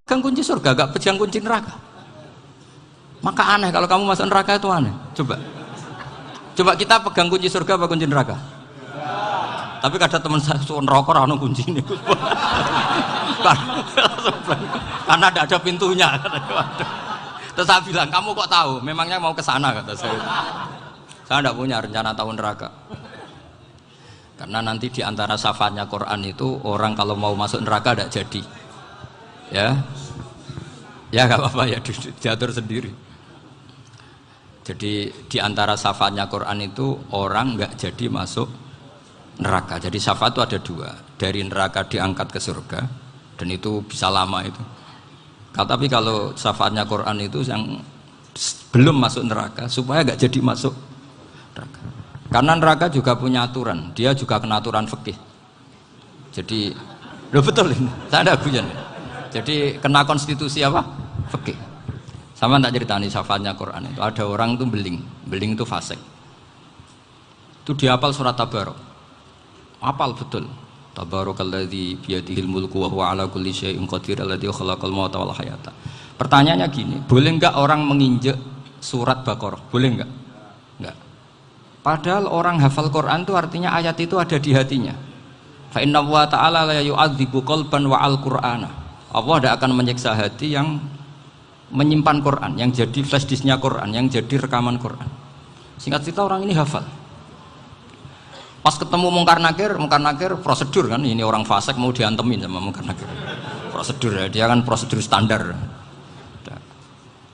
Pegang kunci surga, gak pegang kunci neraka. Maka aneh kalau kamu masuk neraka itu aneh. Coba kita pegang kunci surga apa kunci neraka? Tapi kadang teman saya suka neraka ora ono kuncine. Karena tidak ada pintunya. Terus saya bilang, kamu kok tahu? Memangnya mau ke sana, kata saya. Saya tidak punya rencana tahu neraka. Karena nanti di antara syafaatnya Quran itu orang kalau mau masuk neraka tidak jadi. Ya nggak apa-apa ya, diatur sendiri. Jadi di antara syafaatnya Quran itu orang nggak jadi masuk neraka. Jadi syafaat itu ada dua, dari neraka diangkat ke surga, dan itu bisa lama itu. Tapi kalau syafaatnya Quran itu yang belum masuk neraka supaya nggak jadi masuk neraka. Karena neraka juga punya aturan, dia juga kena aturan fikih. Jadi, betul ini, saya ada guyon. Jadi kena konstitusi apa? Fikih. Sama tak ceritani syafaatnya Quran itu. Ada orang itu beling itu fasik. Itu dia hafal surat Tabarok. Hafal betul. Tabarakalladzi biyadihil mulku wa huwa ala kulli syai'in qadir alladzi khalaqal mauta wal hayata. Pertanyaannya gini, boleh enggak orang menginjek surat Baqarah? Boleh enggak? Enggak. Padahal orang hafal Quran itu artinya ayat itu ada di hatinya. Fa inna wa ta'ala la yu'adzibu qalban wa al-Qur'ana. Allah tidak akan menyiksa hati yang menyimpan Quran, yang jadi flash disknya Quran, yang jadi rekaman Quran. Singkat cerita orang ini hafal. Pas ketemu Mungkar Nakir prosedur kan, ini orang fasik mau diantemin sama Mungkar Nakir. Prosedur ya, dia kan prosedur standar.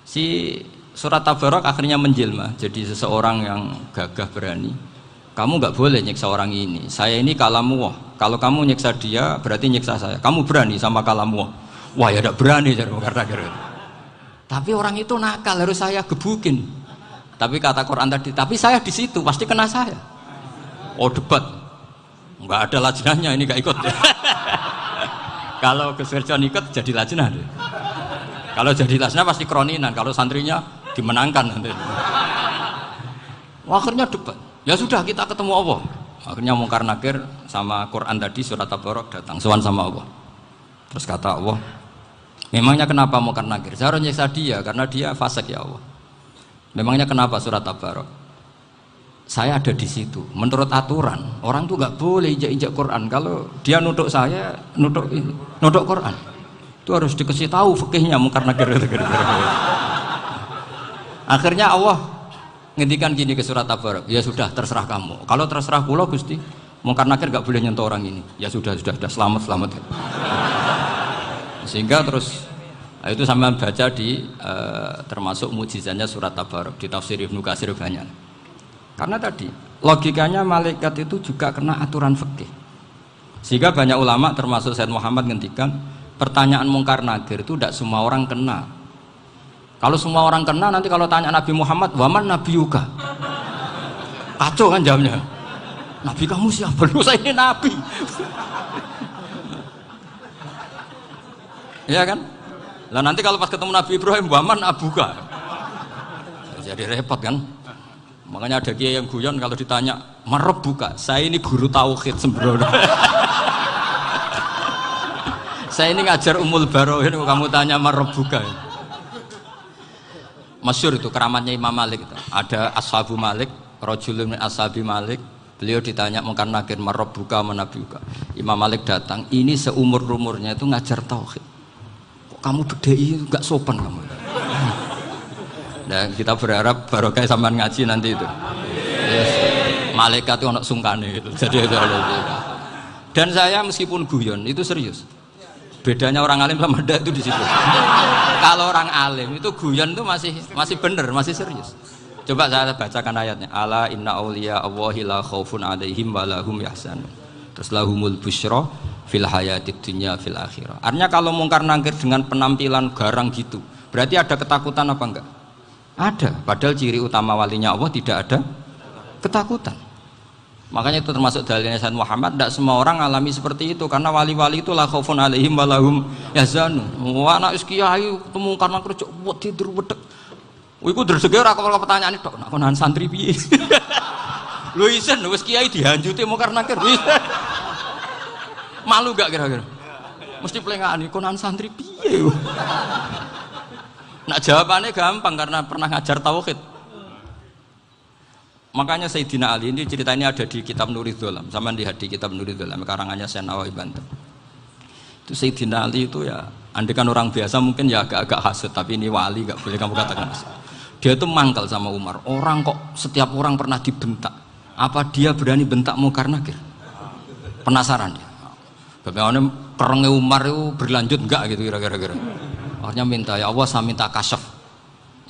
Si surat Tabarok akhirnya menjelma jadi seseorang yang gagah berani. Kamu nggak boleh nyiksa orang ini. Saya ini kalamullah. Kalau kamu nyiksa dia berarti nyiksa saya. Kamu berani sama kalamullah. Wah ya tidak berani jadi Mungkar Nakir. Tapi orang itu nakal, harus saya gebukin. Tapi kata Quran tadi, tapi saya di situ pasti kena saya. Oh debat, nggak ada lajnahnya, ini nggak ikut. Kalau Gus Wirjon ikut jadi lajnah. Kalau jadi lajnah pasti kroninan. Kalau santrinya dimenangkan nanti. Akhirnya debat. Ya sudah kita ketemu Allah. Akhirnya Mungkar Nakir sama Quran tadi surat Tabarok datang sowan sama Allah. Terus kata Allah, memangnya kenapa Mungkar Nakir? Saya harus nyiksa dia karena dia fasik ya Allah. Memangnya kenapa surat Tabarok? Saya ada di situ. Menurut aturan orang tuh nggak boleh injak-injak Quran. Kalau dia nutuk saya, nutuk Quran, itu harus dikasih tahu fikihnya Mungkar Nakir. Akhirnya Allah ngendikan gini ke surat Tabarok, ya sudah terserah kamu. Kalau terserah kula Gusti, Mungkar Nakir nggak boleh nyentuh orang ini. Ya sudah selamat. Sehingga terus itu sampai baca di termasuk mukjizatnya surat Tabarok di tafsir Ibnu Katsir banyak. Karena tadi logikanya malaikat itu juga kena aturan fikih. Sehingga banyak ulama termasuk Said Muhammad ngendikan pertanyaan Mungkar Nakir itu tidak semua orang kena. Kalau semua orang kena nanti kalau tanya Nabi Muhammad, waman nabiyuka? Kacau kan jamnya. Nabi kamu siapa? Lu saya ini nabi. Ya kan? Lah nanti kalau pas ketemu Nabi Ibrahim, waman abuka? Jadi repot kan? Makanya ada kiai yang guyon kalau ditanya, marab buka? Saya ini guru tauhid sembrono. Saya ini ngajar Ummul Barohin, kamu tanya marab buka? Masyhur itu keramatnya Imam Malik itu. Ada Ashabu Malik, rajulun min ashabi Malik. Beliau ditanya Mungkar Nakir, marab buka manabiuka? Imam Malik datang, ini seumur-umurnya itu ngajar tauhid. Kok kamu bedai itu enggak sopan kamu? Dan kita berharap barokah sampean ngaji nanti itu. Yes. Malaikat itu anak sungkane itu. Jadi itu. Dan saya meskipun guyon itu serius. Bedanya orang alim sama ndak itu di situ. Kalau orang alim itu guyon itu masih bener, masih serius. Coba saya bacakan ayatnya. Ala inna auliya Allahi la khaufun alaihim wa lahum yahzanun. Terus lahumul busyra fil hayatid dunya fil akhirah. Artinya kalau Mungkar Nakir dengan penampilan garang gitu, berarti ada ketakutan apa enggak? Ada, padahal ciri utama walinya Allah tidak ada ketakutan. Makanya itu termasuk dalilnya Sayyid Muhammad, tidak semua orang alami seperti itu karena wali-wali itu la khaufun alaihim wa lahum yahzanun. Wah anak kiai ketemu karena kerja buat tidur wedek. Iku dresege ora kok pertanyaan tok nak konan santri piye. Lho isen wis kiai dihanjuti Mungkar Nakir. Malu gak kira-kira? Mesti pelengani konan santri piye. Nak jawabannya gampang karena pernah ngajar tauhid. Makanya Sayyidina Ali ini cerita ini ada di kitab Nurul Dholam. Sama lihat di kitab Nurul Dholam karangannya Syekh Nawawi Banten. Itu Sayyidina Ali itu ya, andai kan orang biasa mungkin ya agak-agak hasut, tapi ini wali gak boleh kamu katakan hasut. Dia itu mangkal sama Umar. Orang kok setiap orang pernah dibentak. Apa dia berani bentak Munkar Nakir? Penasaran dia. Bagaimana kerengnya Umar itu berlanjut enggak gitu kira-kira. Akhirnya minta, ya Allah saya minta kasyaf.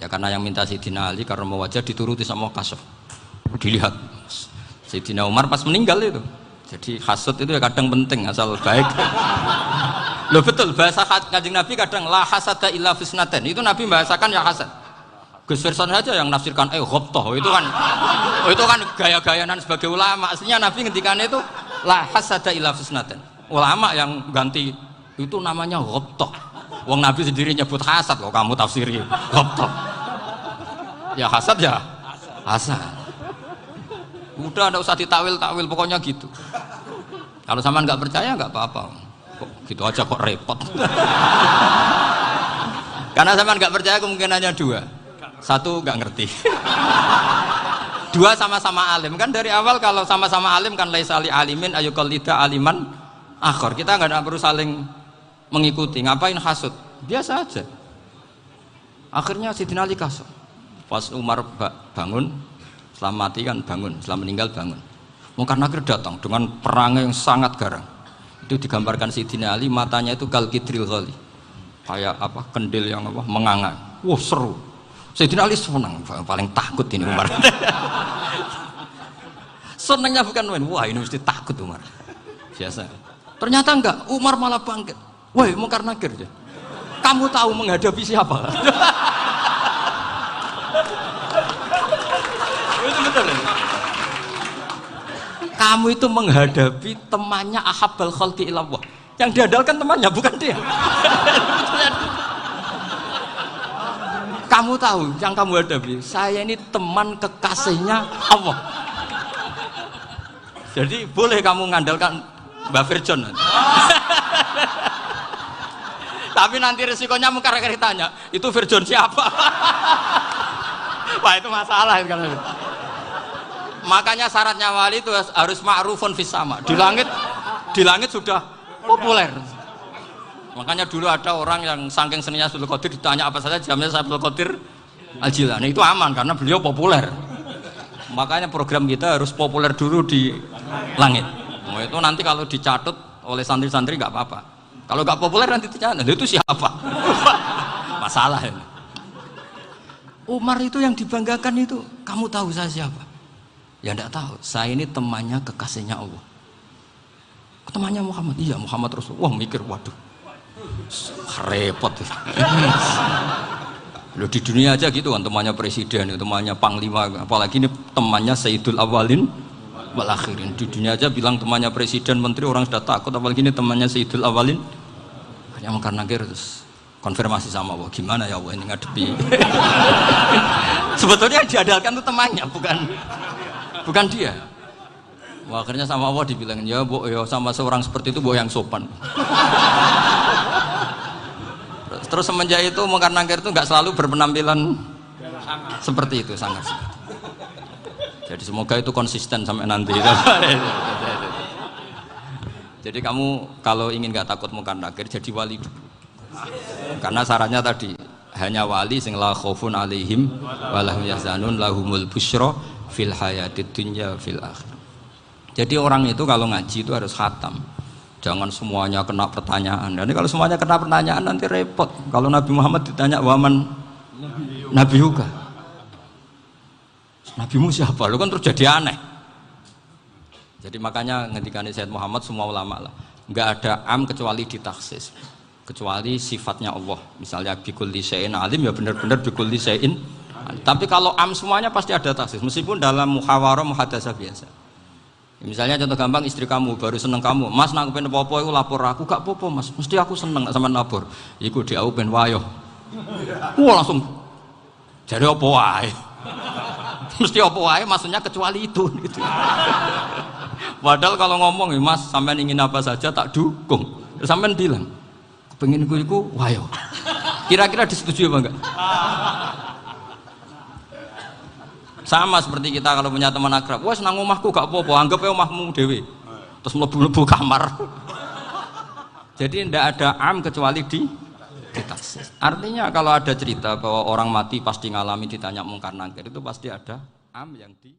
Ya karena yang minta Sayyidina Ali karena mau wajah dituruti sama kasyaf. Dilihat Sayyidina Umar pas meninggal itu. Jadi hasud itu ya kadang penting asal baik. Loh betul bahasa Kanjeng Nabi kadang la hasada illa fisnaten. Itu Nabi bahasakan ya hasad. Gus Firson saja yang nafsirkan ghobtoh itu kan gaya-gayanan sebagai ulama. Aslinya Nabi ngendikannya itu la hasada illa fisnaten. Ulama yang ganti itu namanya ghobtoh. Wong Nabi sendiri nyebut hasad kok kamu tafsiri ghobtoh. Ya hasad ya hasad. Udah enggak usah ditawil-tawil pokoknya gitu. Kalau sama nggak percaya nggak apa-apa. Kok gitu aja kok repot. Karena sama nggak percaya kemungkinannya dua. Satu nggak ngerti. Dua sama-sama alim. Kan dari awal kalau sama-sama alim kan laisa li alimin ayuqallida aliman akhor. Kita nggak perlu saling mengikuti. Ngapain hasud? Biasa aja. Akhirnya Sayyidina Ali kasar. Pas Umar bangun, setelah mati kan bangun, setelah meninggal bangun. Munkar Nakir datang dengan perang yang sangat garang. Itu digambarkan Sayyidina Ali matanya itu kal kidril ghali. Kayak apa? Kendil yang apa? Menganga. Wah, seru. Sayyidina Ali senang, paling takut ini Umar. Senangnya bukan main. Wah, ini mesti takut Umar. Biasa. Ternyata enggak, Umar malah bangkit. Woi, Munkar Nakir aja. Kamu tahu menghadapi siapa? Itu betul ya? Kamu itu menghadapi temannya ahabbal khalqi ilallah. Yang diandalkan temannya bukan dia. Kamu tahu yang kamu hadapi, saya ini teman kekasihnya Allah. Jadi boleh kamu mengandalkan Mbak Virjon. Tapi nanti resikonya Munkar Nakir tanya, itu Virjon siapa? Wah itu masalah kan. Makanya syaratnya wali itu harus ma'rufun fis sama. Di langit sudah populer. Makanya dulu ada orang yang saking seninya Abdul Qadir ditanya apa saja jamnya Abdul Qadir Al-Jilani itu aman karena beliau populer. Makanya program kita harus populer dulu di langit. Oh, itu nanti kalau dicatut oleh santri-santri nggak apa-apa. Kalau nggak populer nanti dicatat itu siapa? Masalah ini. Umar itu yang dibanggakan itu, kamu tahu saya siapa? Ya enggak tahu. Saya ini temannya kekasihnya Allah. Temannya Muhammad. Iya Muhammad Rasul. Wah mikir waduh. Repot. Loh di dunia aja gitu kan temannya presiden, temannya panglima, apalagi ini temannya Sayyidul Awalin wal Akhirin. Di dunia aja bilang temannya presiden, menteri orang sudah takut, apalagi ini temannya Sayyidul Awalin. Hanya Munkar Nakir terus konfirmasi sama Allah, gimana ya Allah ini ngadepi. Sebetulnya yang diandalkan itu temannya, bukan dia. Wah, akhirnya sama Allah dibilang, ya Bu, ya sama seorang seperti itu Bu yang sopan. Terus semenjak itu Munkar Nakir itu nggak selalu berpenampilan seperti itu, sangat. Jadi semoga itu konsisten sampai nanti. Jadi kamu kalau ingin nggak takut Munkar Nakir jadi wali dulu. Karena syaratnya tadi hanya wali sing la khaufun alaihim walahum yahzanun lahumul busyra fil hayatid dunya fil akhir. Jadi orang itu kalau ngaji itu harus khatam. Jangan semuanya kena pertanyaan. Nanti kalau semuanya kena pertanyaan nanti repot. Kalau Nabi Muhammad ditanya waman Nabi Yuka. Nabimu siapa? Lu kan terus jadi aneh. Jadi makanya ngendikane Sayyid Muhammad semua ulama lah. Enggak ada am kecuali ditaksis. Kecuali sifatnya Allah. Misalnya bikulli syai'in alim ya benar-benar bikulli syai'in. Tapi kalau am semuanya pasti ada taksis. Meskipun dalam muhawarah muhadasah biasa. Misalnya contoh gampang istri kamu baru seneng kamu, Mas nak pengen apa-apa itu lapor aku, gak apa-apa Mas, mesti aku seneng sama lapor. Iku dia aku pengen wayo. Wah langsung jadi apa wae. Mesti apa wae maksudnya kecuali itu gitu. Padahal kalau ngomong Mas sampean ingin apa saja tak dukung. Terus sampean bilang Pengen iku wayo. Kira-kira disetujui apa enggak? Sama seperti kita kalau punya teman akrab, wes nang omahku gak apa-apa, anggap ae omahmu dhewe. Terus mlebu-mlebu kamar. Jadi tidak ada am kecuali di taksis. Artinya kalau ada cerita bahwa orang mati pasti ngalami ditanya mungkar nangkir, itu pasti ada am yang di